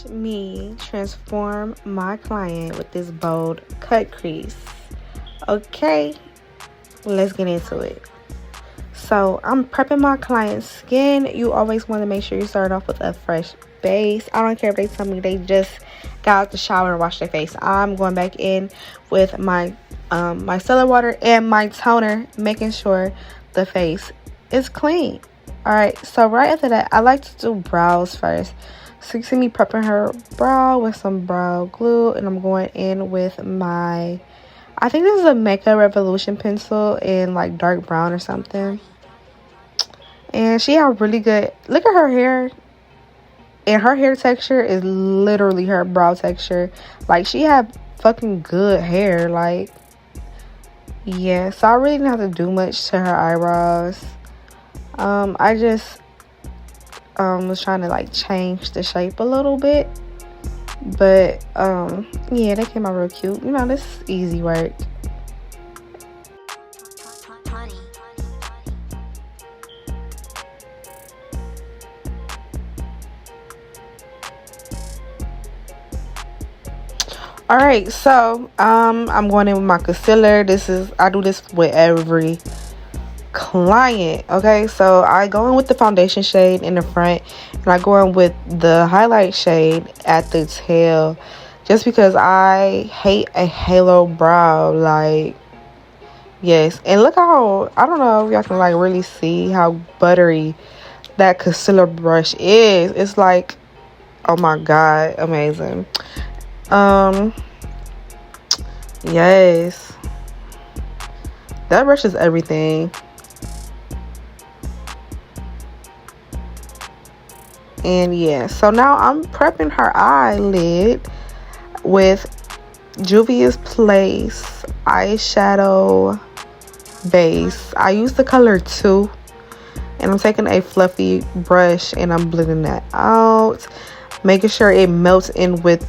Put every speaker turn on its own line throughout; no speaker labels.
Watch me transform my client with this bold cut crease. Okay, let's get into it. So I'm prepping my client's skin. You always want to make sure you start off with a fresh base. I don't care if they tell me they just got out the shower and washed their face. I'm going back in with my micellar water and my toner, making sure the face is clean. All right, so right after that, I like to do brows first. So you see me prepping her brow with some brow glue, and I'm going in with my, I think this is a Makeup Revolution pencil in like dark brown or something. And she had really good, look at her hair. And her hair texture is literally her brow texture. Like, she had fucking good hair. Like, yeah, so I really didn't have to do much to her eyebrows. I just was trying to like change the shape a little bit, but yeah, they came out real cute. You know, this is easy work. All right, so I'm going in with my concealer. I do this with every client. Okay, so I go in with the foundation shade in the front, and I go in with the highlight shade at the tail, just because I hate a halo brow. Like, yes, and look how, I don't know if y'all can like really see how buttery that concealer brush is. It's like, oh my god, amazing. Yes, that brush is everything. And yeah, so now I'm prepping her eyelid with Juvia's Place eyeshadow base. I use the color 2, and I'm taking a fluffy brush and I'm blending that out, making sure it melts in with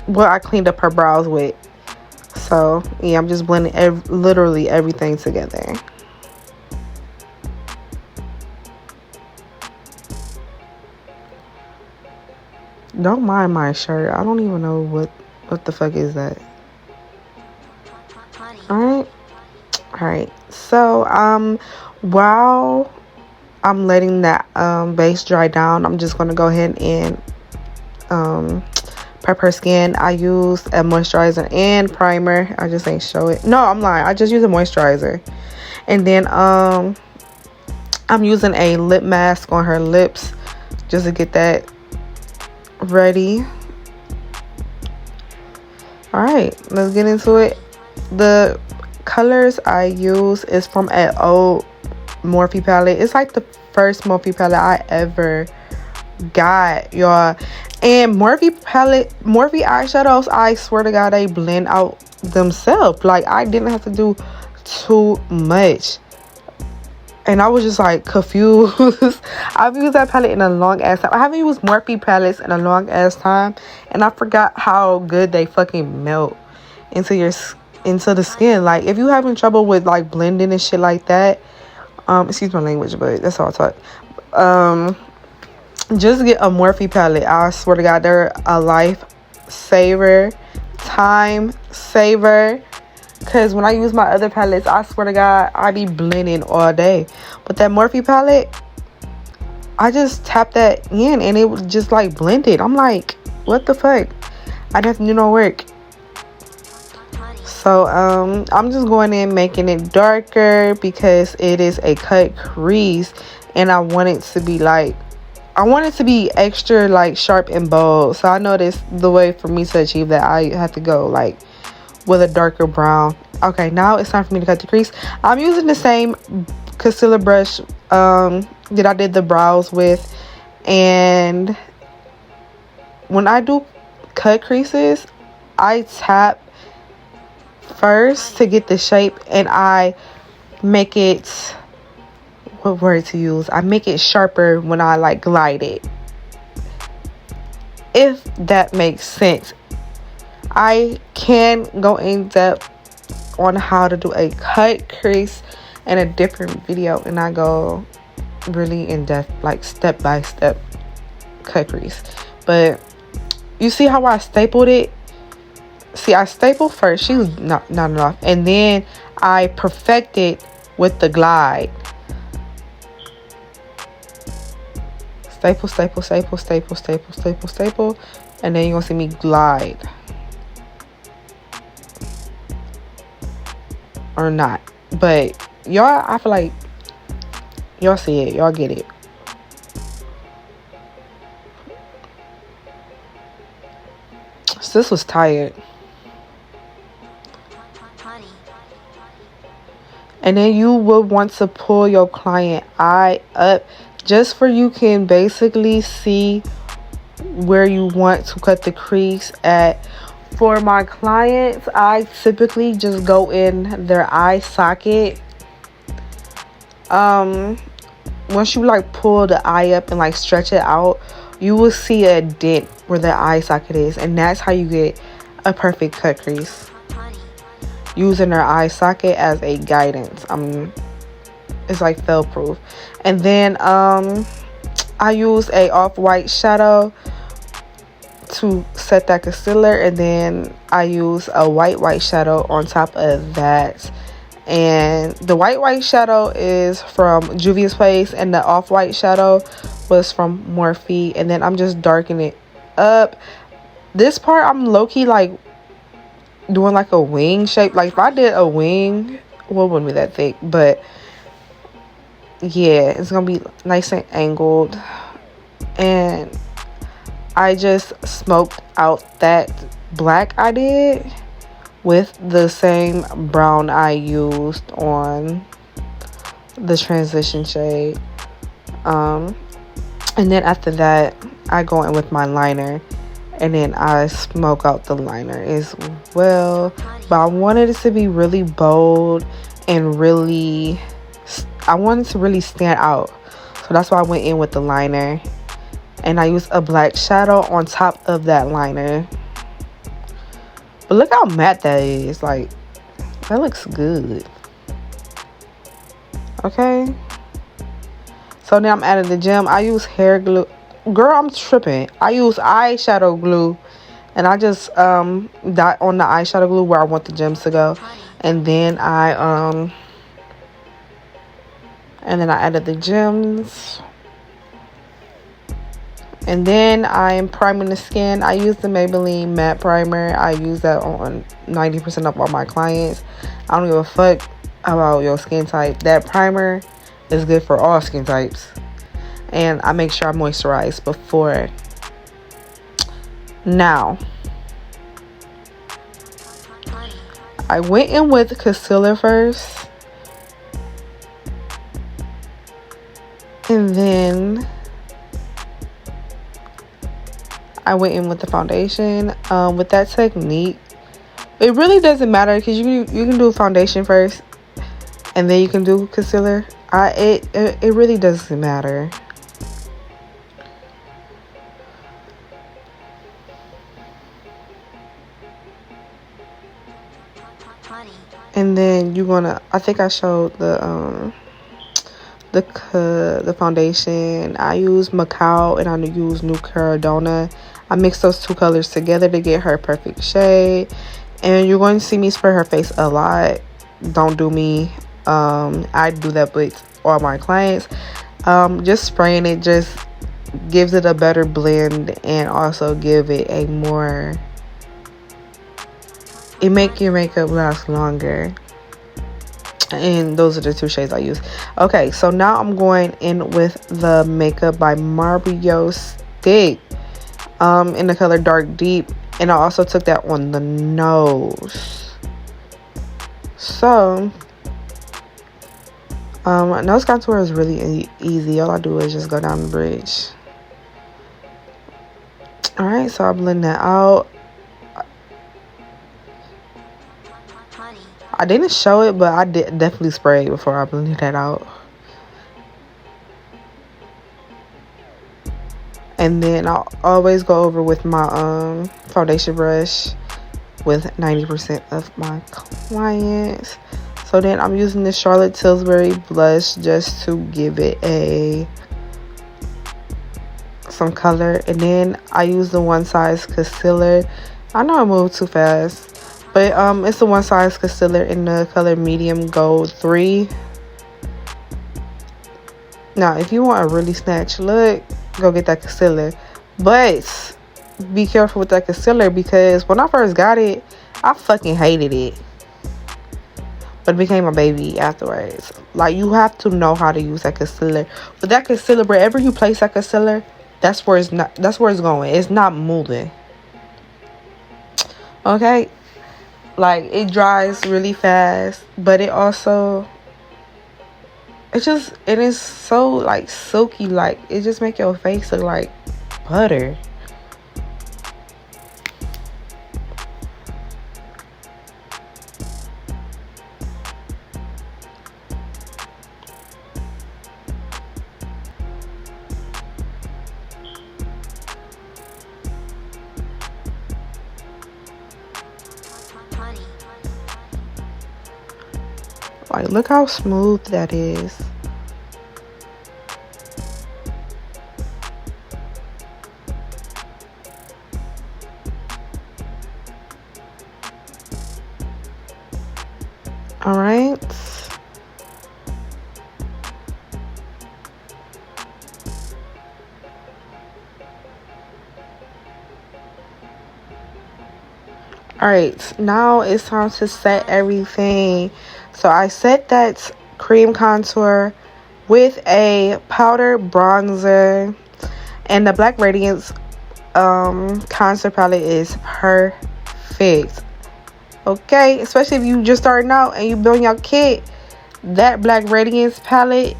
what I cleaned up her brows with. So yeah, I'm just blending literally everything together. Don't mind my shirt. I don't even know what the fuck is that. All right. So while I'm letting that base dry down, I'm just gonna go ahead and prep her skin. I use a moisturizer and primer. I just ain't show it. No, I'm lying. I just use a moisturizer, and then I'm using a lip mask on her lips just to get that ready. All right, let's get into it. The colors I use is from an old Morphe palette. It's like the first Morphe palette I ever got, y'all. And Morphe eyeshadows, I swear to god, they blend out themselves. Like, I didn't have to do too much, and I was just like confused. I've used that palette in a long ass time. I haven't used Morphe palettes in a long ass time, and I forgot how good they fucking melt into the skin. Like, if you having trouble with like blending and shit like that, excuse my language, but that's all I talk. Just get a Morphe palette. I swear to god, they're a life saver, time saver. Because when I use my other palettes, I swear to god, I be blending all day. But that Morphe palette, I just tap that in and it would just like blend it. I'm like, what the fuck? I didn't have to do no work. So I'm just going in making it darker because it is a cut crease, and I want it to be extra like sharp and bold. So I noticed the way for me to achieve that, I have to go like with a darker brown. Okay, now it's time for me to cut the crease. I'm using the same concealer brush that I did the brows with, and when I do cut creases, I tap first to get the shape, and I make it, what word to use, I make it sharper when I like glide it, if that makes sense. I can go in depth on how to do a cut crease in a different video, and I go really in depth, like step by step cut crease. But you see how I stapled it? See, I stapled first. She was not enough, and then I perfected with the glide. Staple, staple, staple, staple, staple, staple, staple, and then you're gonna see me glide. Or not. But y'all, I feel like y'all see it. Y'all get it. Sis was tired. And then you would want to pull your client eye up just for you can basically see where you want to cut the crease at. For my clients, I typically just go in their eye socket. Once you like pull the eye up and like stretch it out, you will see a dent where the eye socket is, and that's how you get a perfect cut crease, using their eye socket as a guidance. It's like fail proof. And then I use a off-white shadow to set that concealer, and then I use a white shadow on top of that. And the white shadow is from Juvia's Place, and the off-white shadow was from Morphe. And then I'm just darkening it up. This part I'm low-key like doing like a wing shape. Like if I did a wing, well, it wouldn't be that thick, but yeah, it's gonna be nice and angled. And I just smoked out that black I did with the same brown I used on the transition shade. And then after that, I go in with my liner, and then I smoke out the liner as well. But I wanted it to be really bold and really, I wanted to really stand out. So that's why I went in with the liner. And I used a black shadow on top of that liner. But look how matte that is. Like, that looks good. Okay. So now I'm adding the gem. I use hair glue. Girl, I'm tripping. I use eyeshadow glue. And I just dot on the eyeshadow glue where I want the gems to go. And then I added the gems. And then I'm priming the skin. I use the Maybelline matte primer. I use that on 90% of all my clients. I don't give a fuck about your skin type. That primer is good for all skin types. And I make sure I moisturize before. Now, I went in with concealer first. And then I went in with the foundation. With that technique, it really doesn't matter because you can do foundation first and then you can do concealer. It really doesn't matter. And then you're gonna, I think I showed the foundation. I use Macao and I use New Caradona. I mix those two colors together to get her perfect shade. And you're going to see me spray her face a lot. Don't do me. I do that with all my clients. Just spraying it just gives it a better blend and also give it a more, it make your makeup last longer. And those are the two shades I use. Okay, so now I'm going in with the Makeup by Mario stick in the color Dark Deep, and I also took that on the nose. So nose contour is really easy. All I do is just go down the bridge. All right, so I blend that out. I didn't show it, but I did definitely spray it before I blended that out. And then I'll always go over with my foundation brush with 90% of my clients. So So then I'm using this Charlotte Tilbury blush just to give it some color. And then I use the One Size concealer. I know I moved too fast, but it's the One Size concealer in the color medium gold 3. Now if you want a really snatch look, go get that concealer, but be careful with that concealer, because when I first got it, I fucking hated it, but it became a baby afterwards. Like, you have to know how to use that concealer. But that concealer, wherever you place that concealer, that's where it's going. It's not moving. Okay? Like, it dries really fast, but it also, it is so like silky. Like, it just make your face look like butter. Like, look how smooth that is. All right. All right, now it's time to set everything. So I set that cream contour with a powder bronzer, and the Black Radiance contour palette is perfect. Okay, especially if you just starting out and you building your kit. That Black Radiance palette,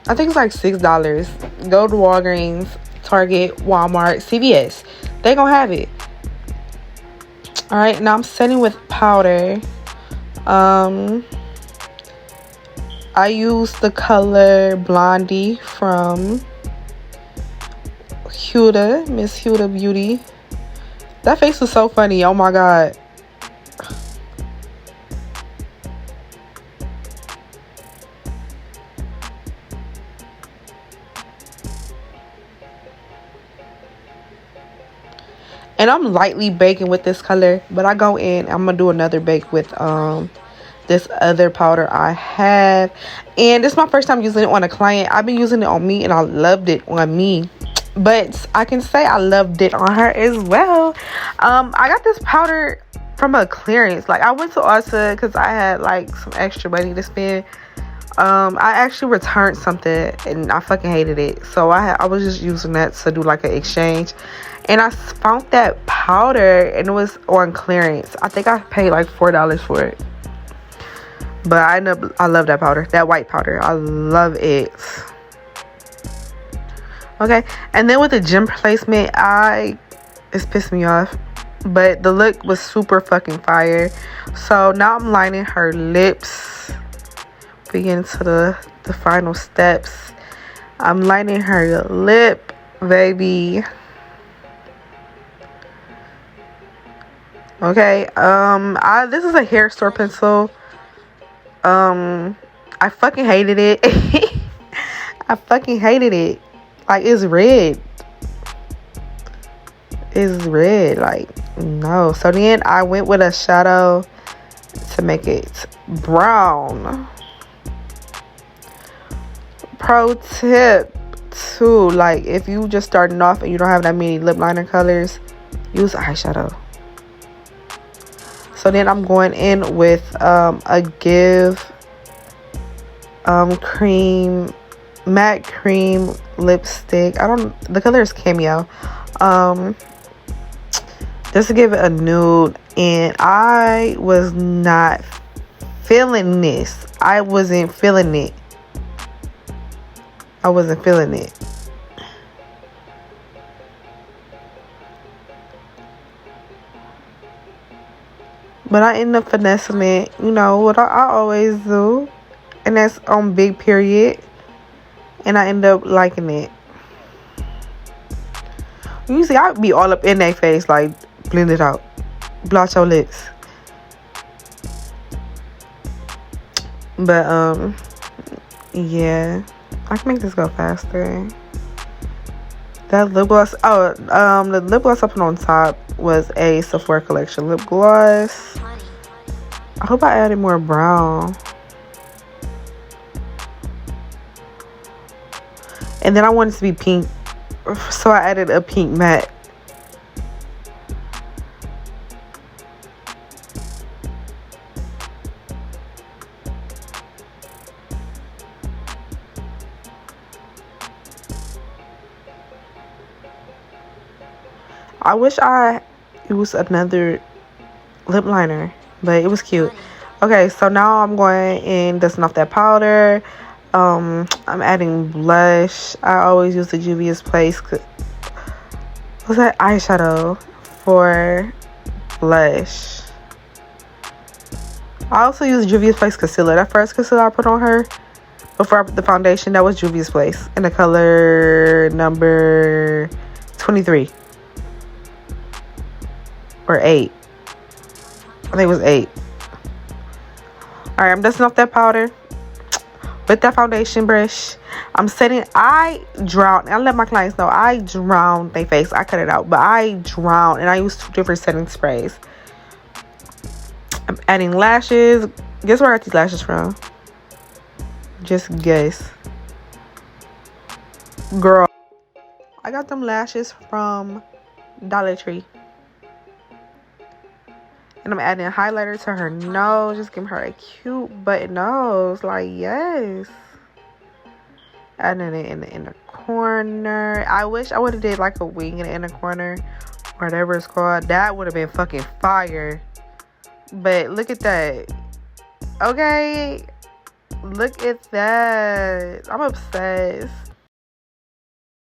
I think it's like $6. Go to Walgreens, Target, Walmart, CVS. They gonna have it. All right, now I'm setting with powder. I use the color Blondie from Huda, Miss Huda Beauty. That face was so funny. Oh my god. And I'm lightly baking with this color, but I go in, I'm gonna do another bake with this other powder I have. And this is my first time using it on a client. I've been using it on me and I loved it on me, but I can say I loved it on her as well. I got this powder from a clearance. Like, I went to Ulta because I had like some extra money to spend. I actually returned something and I fucking hated it, so I was just using that to do like an exchange, and I found that powder and it was on clearance. I think I paid like $4 for it, but I love that powder, that white powder. I love it. Okay, and then with the gem placement, it's pissed me off, but the look was super fucking fire. So now I'm lining her lips. We get into the final steps. I'm lining her lip, baby. Okay, this is a hair store pencil. I fucking hated it. I fucking hated it. Like, it's red. It's red. Like, no. So then I went with a shadow to make it brown. Pro tip too, like, if you just starting off and you don't have that many lip liner colors, use eyeshadow. So then I'm going in with a Give cream, matte cream lipstick. The color is Cameo. Just to give it a nude, and I was not feeling this. I wasn't feeling it. I wasn't feeling it. But I ended up finessing it. You know what I always do. And that's on big period. And I end up liking it. Usually I be all up in their face, like, blend it out. Blotch your lips. But yeah, I can make this go faster. That lip gloss, the lip gloss I put on top was a Sephora Collection lip gloss. I hope I added more brown. And then I wanted it to be pink, so I added a pink matte. I wish I used another lip liner, but it was cute. Okay, so now I'm going and dusting off that powder. I'm adding blush. I always use the Juvia's Place. What's that eyeshadow for blush? I also use Juvia's Place concealer. That first concealer I put on her before I put the foundation, that was Juvia's Place in the color number 23 or 8. I think it was 8. Alright, I'm dusting off that powder with that foundation brush. I drown. I let my clients know I drown their face. I cut it out, but I drown, and I use 2 different setting sprays. I'm adding lashes. Guess where I got these lashes from? Just guess. Girl, I got them lashes from Dollar Tree. And I'm adding a highlighter to her nose. Just giving her a cute button nose. Like, yes. Adding it in the inner corner. I wish I would have did like a wing in the inner corner. Whatever it's called. That would have been fucking fire. But look at that. Okay. Look at that. I'm obsessed.